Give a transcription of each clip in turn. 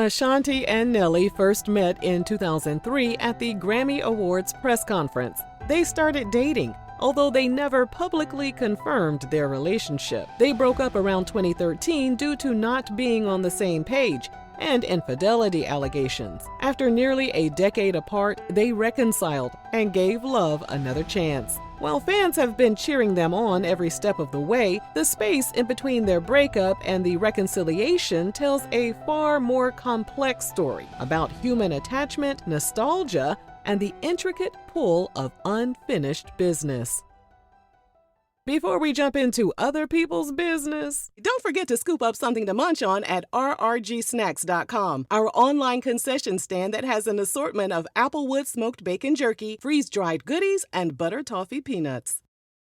Ashanti and Nelly first met in 2003 at the Grammy Awards press conference. They started dating, although they never publicly confirmed their relationship. They broke up around 2013 due to not being on the same page and infidelity allegations. After nearly a decade apart, they reconciled and gave love another chance. While fans have been cheering them on every step of the way, the space in between their breakup and the reconciliation tells a far more complex story about human attachment, nostalgia, and the intricate pull of unfinished business. Before we jump into other people's business, don't forget to scoop up something to munch on at rrgsnacks.com, our online concession stand that has an assortment of applewood smoked bacon jerky, freeze-dried goodies, and butter toffee peanuts.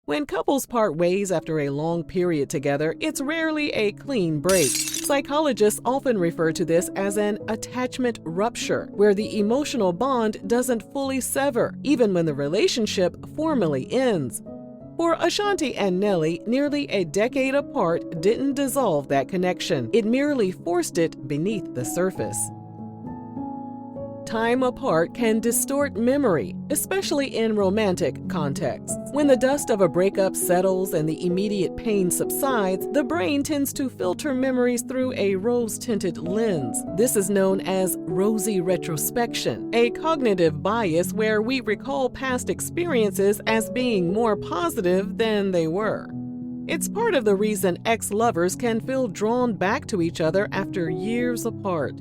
When couples part ways after a long period together, it's rarely a clean break. Psychologists often refer to this as an attachment rupture, where the emotional bond doesn't fully sever, even when the relationship formally ends. For Ashanti and Nelly, nearly a decade apart didn't dissolve that connection. It merely forced it beneath the surface. Time apart can distort memory, especially in romantic contexts. When the dust of a breakup settles and the immediate pain subsides, the brain tends to filter memories through a rose-tinted lens. This is known as rosy retrospection, a cognitive bias where we recall past experiences as being more positive than they were. It's part of the reason ex-lovers can feel drawn back to each other after years apart.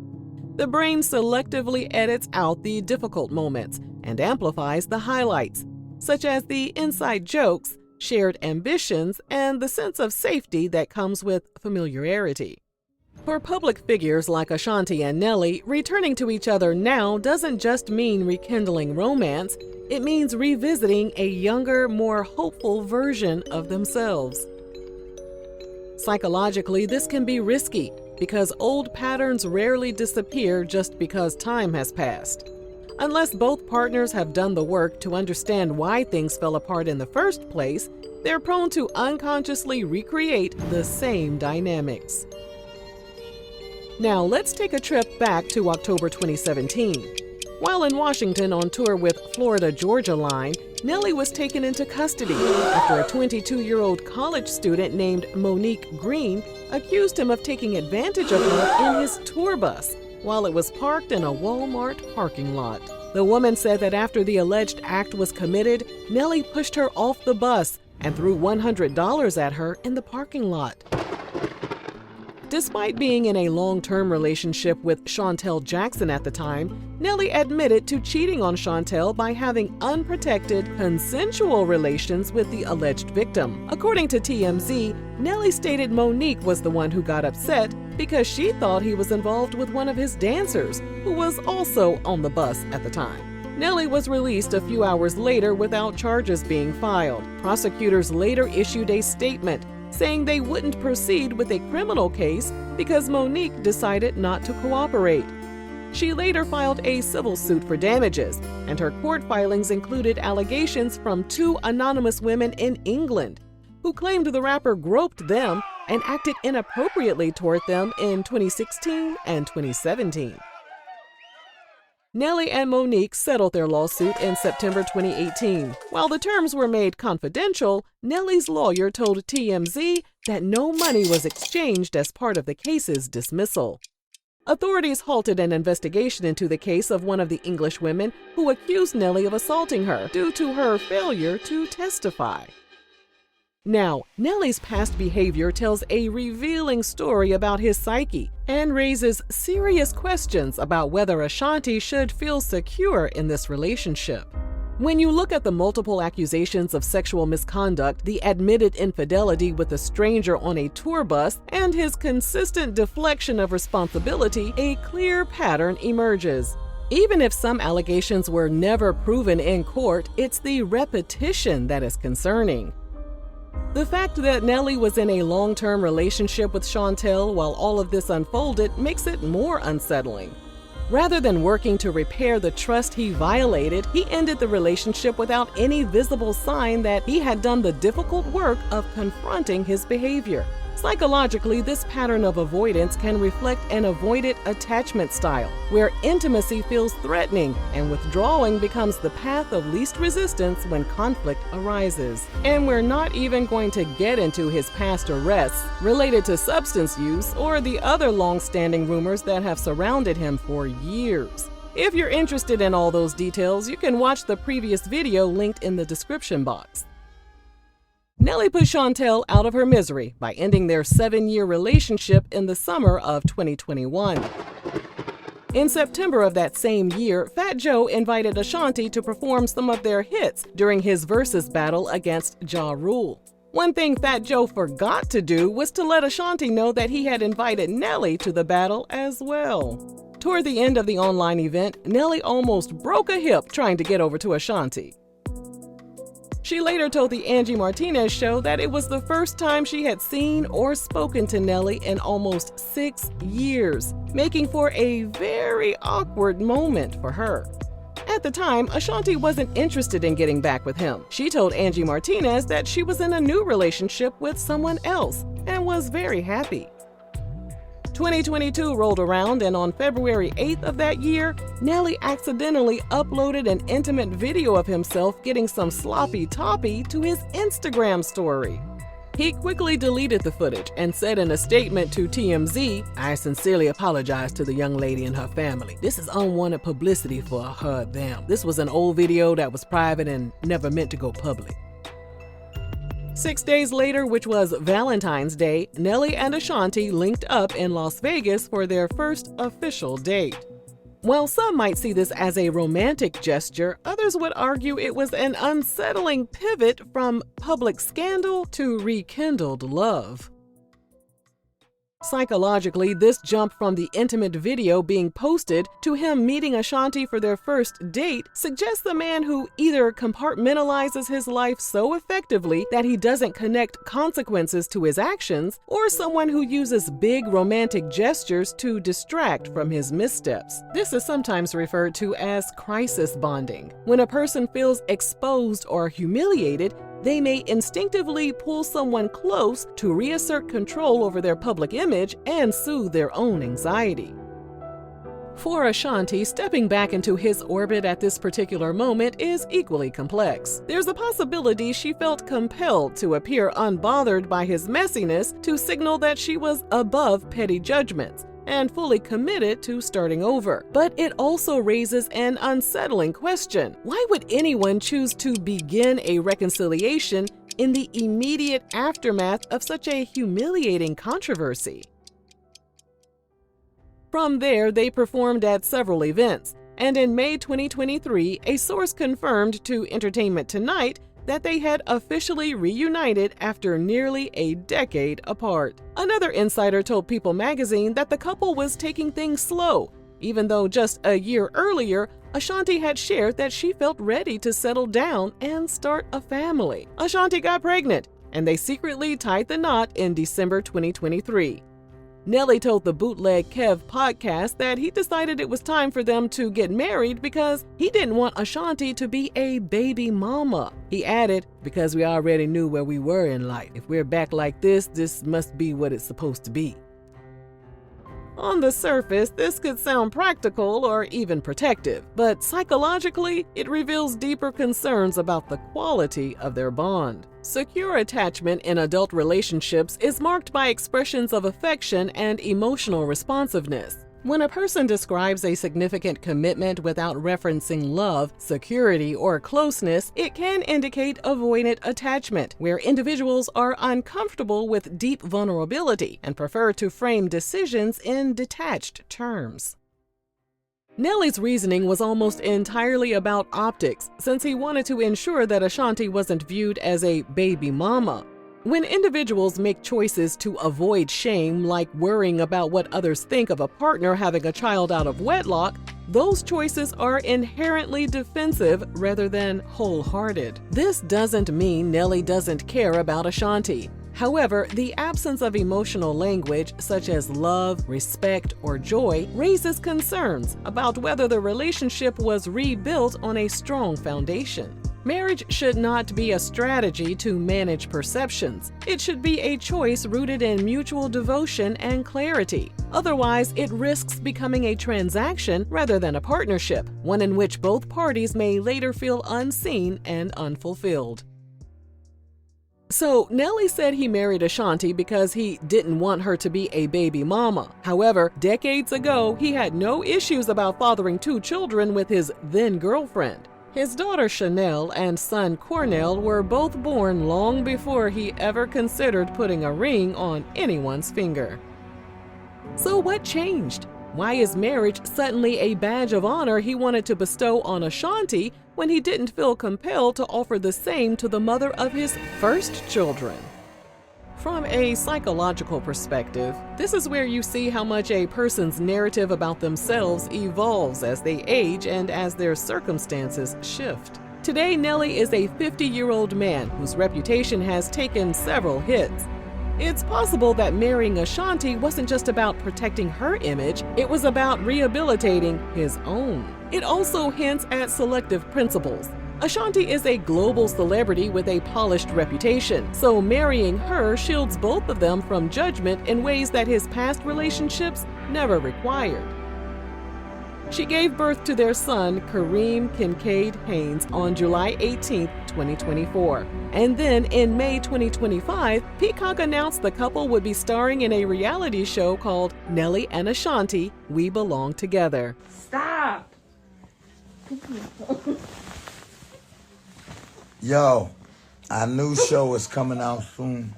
The brain selectively edits out the difficult moments and amplifies the highlights, such as the inside jokes, shared ambitions, and the sense of safety that comes with familiarity. For public figures like Ashanti and Nelly, returning to each other now doesn't just mean rekindling romance, it means revisiting a younger, more hopeful version of themselves. Psychologically, this can be risky, because old patterns rarely disappear just because time has passed. Unless both partners have done the work to understand why things fell apart in the first place, they're prone to unconsciously recreate the same dynamics. Now let's take a trip back to October 2017. While in Washington on tour with Florida-Georgia Line, Nelly was taken into custody after a 22-year-old college student named Monique Green accused him of taking advantage of her in his tour bus while it was parked in a Walmart parking lot. The woman said that after the alleged act was committed, Nelly pushed her off the bus and threw $100 at her in the parking lot. Despite being in a long-term relationship with Chantel Jackson at the time, Nelly admitted to cheating on Chantel by having unprotected, consensual relations with the alleged victim. According to TMZ, Nelly stated Monique was the one who got upset because she thought he was involved with one of his dancers, who was also on the bus at the time. Nelly was released a few hours later without charges being filed. Prosecutors later issued a statement saying they wouldn't proceed with a criminal case because Monique decided not to cooperate. She later filed a civil suit for damages, and her court filings included allegations from two anonymous women in England who claimed the rapper groped them and acted inappropriately toward them in 2016 and 2017. Nelly and Monique settled their lawsuit in September 2018. While the terms were made confidential, Nelly's lawyer told TMZ that no money was exchanged as part of the case's dismissal. Authorities halted an investigation into the case of one of the English women who accused Nelly of assaulting her due to her failure to testify. Now, Nelly's past behavior tells a revealing story about his psyche and raises serious questions about whether Ashanti should feel secure in this relationship. When you look at the multiple accusations of sexual misconduct, the admitted infidelity with a stranger on a tour bus, and his consistent deflection of responsibility, a clear pattern emerges. Even if some allegations were never proven in court, it's the repetition that is concerning. The fact that Nelly was in a long-term relationship with Chantel while all of this unfolded makes it more unsettling. Rather than working to repair the trust he violated, he ended the relationship without any visible sign that he had done the difficult work of confronting his behavior. Psychologically, this pattern of avoidance can reflect an avoidant attachment style, where intimacy feels threatening and withdrawing becomes the path of least resistance when conflict arises. And we're not even going to get into his past arrests related to substance use or the other long-standing rumors that have surrounded him for years. If you're interested in all those details, you can watch the previous video linked in the description box. Nelly put Chantel out of her misery by ending their 7-year relationship in the summer of 2021. In September of that same year, Fat Joe invited Ashanti to perform some of their hits during his versus battle against Ja Rule. One thing Fat Joe forgot to do was to let Ashanti know that he had invited Nelly to the battle as well. Toward the end of the online event, Nelly almost broke a hip trying to get over to Ashanti. She later told the Angie Martinez show that it was the first time she had seen or spoken to Nelly in almost 6 years, making for a very awkward moment for her. At the time, Ashanti wasn't interested in getting back with him. She told Angie Martinez that she was in a new relationship with someone else and was very happy. 2022 rolled around, and on February 8th of that year, Nelly accidentally uploaded an intimate video of himself getting some sloppy toppy to his Instagram story. He quickly deleted the footage and said in a statement to TMZ, "I sincerely apologize to the young lady and her family. This is unwanted publicity for her, them. This was an old video that was private and never meant to go public." 6 days later, which was Valentine's Day, Nelly and Ashanti linked up in Las Vegas for their first official date. While some might see this as a romantic gesture, others would argue it was an unsettling pivot from public scandal to rekindled love. Psychologically, this jump from the intimate video being posted to him meeting Ashanti for their first date suggests a man who either compartmentalizes his life so effectively that he doesn't connect consequences to his actions, or someone who uses big romantic gestures to distract from his missteps. This is sometimes referred to as crisis bonding. When a person feels exposed or humiliated, they may instinctively pull someone close to reassert control over their public image and soothe their own anxiety. For Ashanti, stepping back into his orbit at this particular moment is equally complex. There's a possibility she felt compelled to appear unbothered by his messiness to signal that she was above petty judgments and fully committed to starting over. But it also raises an unsettling question. Why would anyone choose to begin a reconciliation in the immediate aftermath of such a humiliating controversy? From there, they performed at several events, and in May 2023, a source confirmed to Entertainment Tonight that they had officially reunited after nearly a decade apart. Another insider told People magazine that the couple was taking things slow, even though just a year earlier, Ashanti had shared that she felt ready to settle down and start a family. Ashanti got pregnant, and they secretly tied the knot in December 2023. Nelly told the Bootleg Kev podcast that he decided it was time for them to get married because he didn't want Ashanti to be a baby mama. He added, "Because we already knew where we were in life. If we're back like this must be what it's supposed to be." On the surface, this could sound practical or even protective, but psychologically, it reveals deeper concerns about the quality of their bond. Secure attachment in adult relationships is marked by expressions of affection and emotional responsiveness. When a person describes a significant commitment without referencing love, security, or closeness, it can indicate avoidant attachment, where individuals are uncomfortable with deep vulnerability and prefer to frame decisions in detached terms. Nelly's reasoning was almost entirely about optics, since he wanted to ensure that Ashanti wasn't viewed as a baby mama. When individuals make choices to avoid shame, like worrying about what others think of a partner having a child out of wedlock, those choices are inherently defensive rather than wholehearted. This doesn't mean Nelly doesn't care about Ashanti. However, the absence of emotional language such as love, respect, or joy raises concerns about whether the relationship was rebuilt on a strong foundation. Marriage should not be a strategy to manage perceptions. It should be a choice rooted in mutual devotion and clarity. Otherwise, it risks becoming a transaction rather than a partnership, one in which both parties may later feel unseen and unfulfilled. So, Nelly said he married Ashanti because he didn't want her to be a baby mama. However, decades ago, he had no issues about fathering 2 children with his then-girlfriend. His daughter Chanel and son Cornell were both born long before he ever considered putting a ring on anyone's finger. So what changed? Why is marriage suddenly a badge of honor he wanted to bestow on Ashanti when he didn't feel compelled to offer the same to the mother of his first children? From a psychological perspective, this is where you see how much a person's narrative about themselves evolves as they age and as their circumstances shift. Today, Nelly is a 50-year-old man whose reputation has taken several hits. It's possible that marrying Ashanti wasn't just about protecting her image, it was about rehabilitating his own. It also hints at selective principles. Ashanti is a global celebrity with a polished reputation, so marrying her shields both of them from judgment in ways that his past relationships never required. She gave birth to their son, Kareem Kincaid Haynes, on July 18, 2024. And then in May 2025, Peacock announced the couple would be starring in a reality show called Nelly and Ashanti, We Belong Together. Stop! Yo, our new show is coming out soon.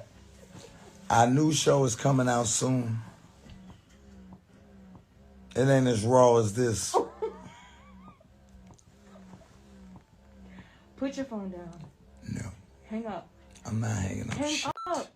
Our new show is coming out soon. It ain't as raw as this. Put your phone down. No. Hang up. I'm not hanging up. Hang up.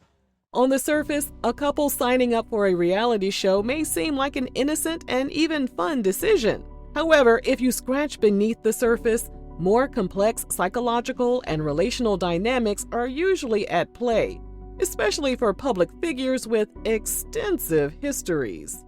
On the surface, a couple signing up for a reality show may seem like an innocent and even fun decision. However, if you scratch beneath the surface, more complex psychological and relational dynamics are usually at play, especially for public figures with extensive histories.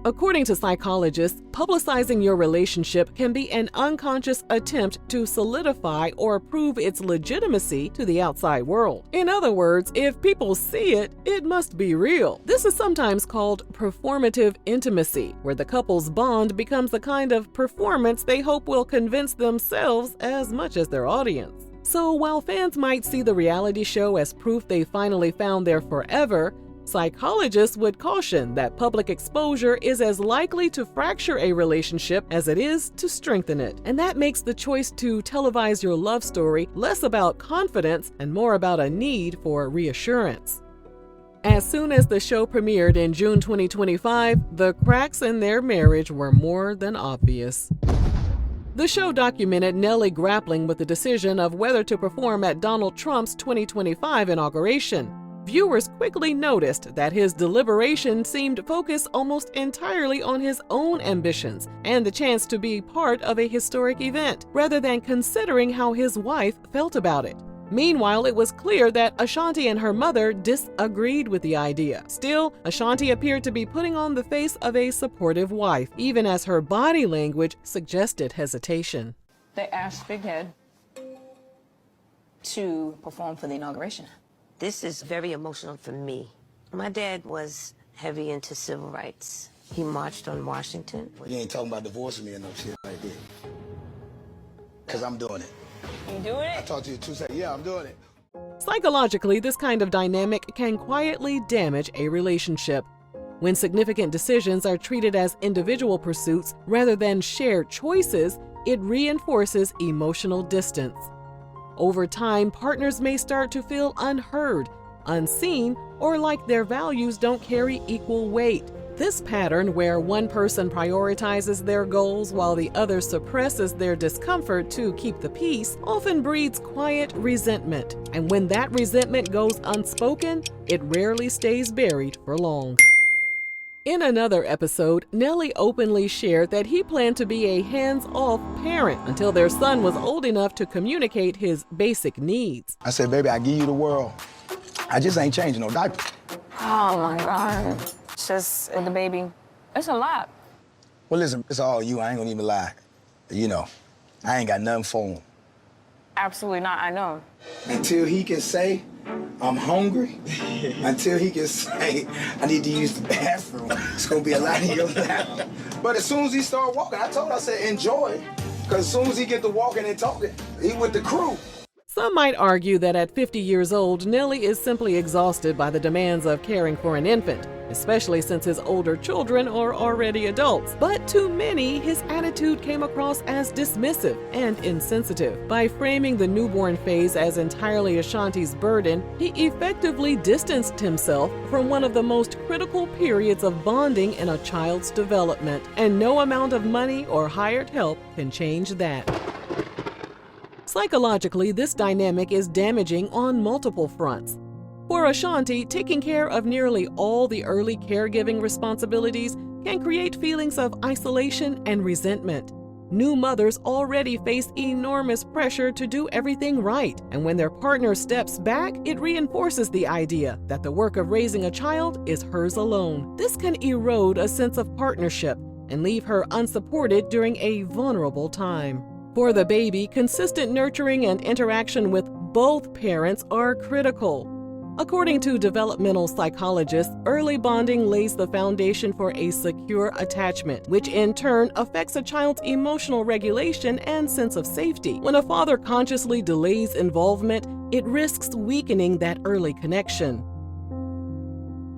According to psychologists, publicizing your relationship can be an unconscious attempt to solidify or prove its legitimacy to the outside world. In other words, if people see it, it must be real. This is sometimes called performative intimacy, where the couple's bond becomes a kind of performance they hope will convince themselves as much as their audience. So while fans might see the reality show as proof they finally found their forever, psychologists would caution that public exposure is as likely to fracture a relationship as it is to strengthen it. And that makes the choice to televise your love story less about confidence and more about a need for reassurance. As soon as the show premiered in June 2025, the cracks in their marriage were more than obvious. The show documented Nelly grappling with the decision of whether to perform at Donald Trump's 2025 inauguration. Viewers quickly noticed that his deliberation seemed focused almost entirely on his own ambitions and the chance to be part of a historic event, rather than considering how his wife felt about it. Meanwhile, it was clear that Ashanti and her mother disagreed with the idea. Still, Ashanti appeared to be putting on the face of a supportive wife, even as her body language suggested hesitation. They asked Big Head to perform for the inauguration. This is very emotional for me. My dad was heavy into civil rights. He marched on Washington. You ain't talking about divorcing me or no shit like that. Because I'm doing it. You doing I it? talked to you 2 seconds. Yeah, I'm doing it. Psychologically, this kind of dynamic can quietly damage a relationship. When significant decisions are treated as individual pursuits rather than shared choices, it reinforces emotional distance. Over time, partners may start to feel unheard, unseen, or like their values don't carry equal weight. This pattern, where one person prioritizes their goals while the other suppresses their discomfort to keep the peace, often breeds quiet resentment. And when that resentment goes unspoken, it rarely stays buried for long. In another episode, Nelly openly shared that he planned to be a hands-off parent until their son was old enough to communicate his basic needs. I said, baby, I give you the world. I just ain't changing no diaper. Oh my God. It's just with the baby. It's a lot. Well, listen, it's all you. I ain't gonna even lie. You know, I ain't got nothing for him. Absolutely not, I know. Until he can say, I'm hungry, until he can say, I need to use the bathroom, it's gonna be a lot in your lap. But as soon as he started walking, I told him, I said, enjoy, because as soon as he get to walking and talking, he with the crew. Some might argue that at 50 years old, Nelly is simply exhausted by the demands of caring for an infant, especially since his older children are already adults. But to many, his attitude came across as dismissive and insensitive. By framing the newborn phase as entirely Ashanti's burden, he effectively distanced himself from one of the most critical periods of bonding in a child's development, and no amount of money or hired help can change that. Psychologically, this dynamic is damaging on multiple fronts. For Ashanti, taking care of nearly all the early caregiving responsibilities can create feelings of isolation and resentment. New mothers already face enormous pressure to do everything right, and when their partner steps back, it reinforces the idea that the work of raising a child is hers alone. This can erode a sense of partnership and leave her unsupported during a vulnerable time. For the baby, consistent nurturing and interaction with both parents are critical. According to developmental psychologists, early bonding lays the foundation for a secure attachment, which in turn affects a child's emotional regulation and sense of safety. When a father consciously delays involvement, it risks weakening that early connection.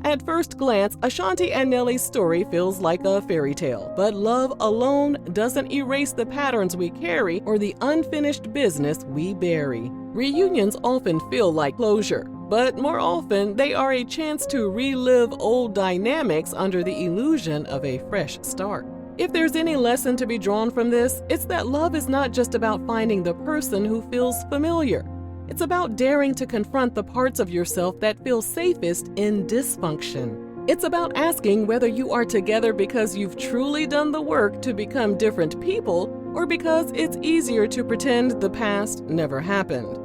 At first glance, Ashanti and Nelly's story feels like a fairy tale, but love alone doesn't erase the patterns we carry or the unfinished business we bury. Reunions often feel like closure, but more often they are a chance to relive old dynamics under the illusion of a fresh start. If there's any lesson to be drawn from this, it's that love is not just about finding the person who feels familiar. It's about daring to confront the parts of yourself that feel safest in dysfunction. It's about asking whether you are together because you've truly done the work to become different people, or because it's easier to pretend the past never happened.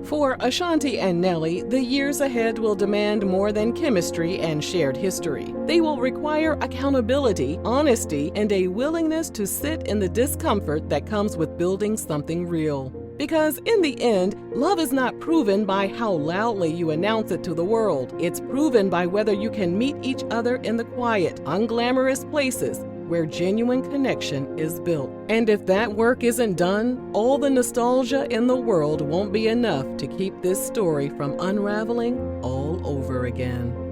For Ashanti and Nelly, the years ahead will demand more than chemistry and shared history. They will require accountability, honesty, and a willingness to sit in the discomfort that comes with building something real. Because in the end, love is not proven by how loudly you announce it to the world. It's proven by whether you can meet each other in the quiet, unglamorous places where genuine connection is built. And if that work isn't done, all the nostalgia in the world won't be enough to keep this story from unraveling all over again.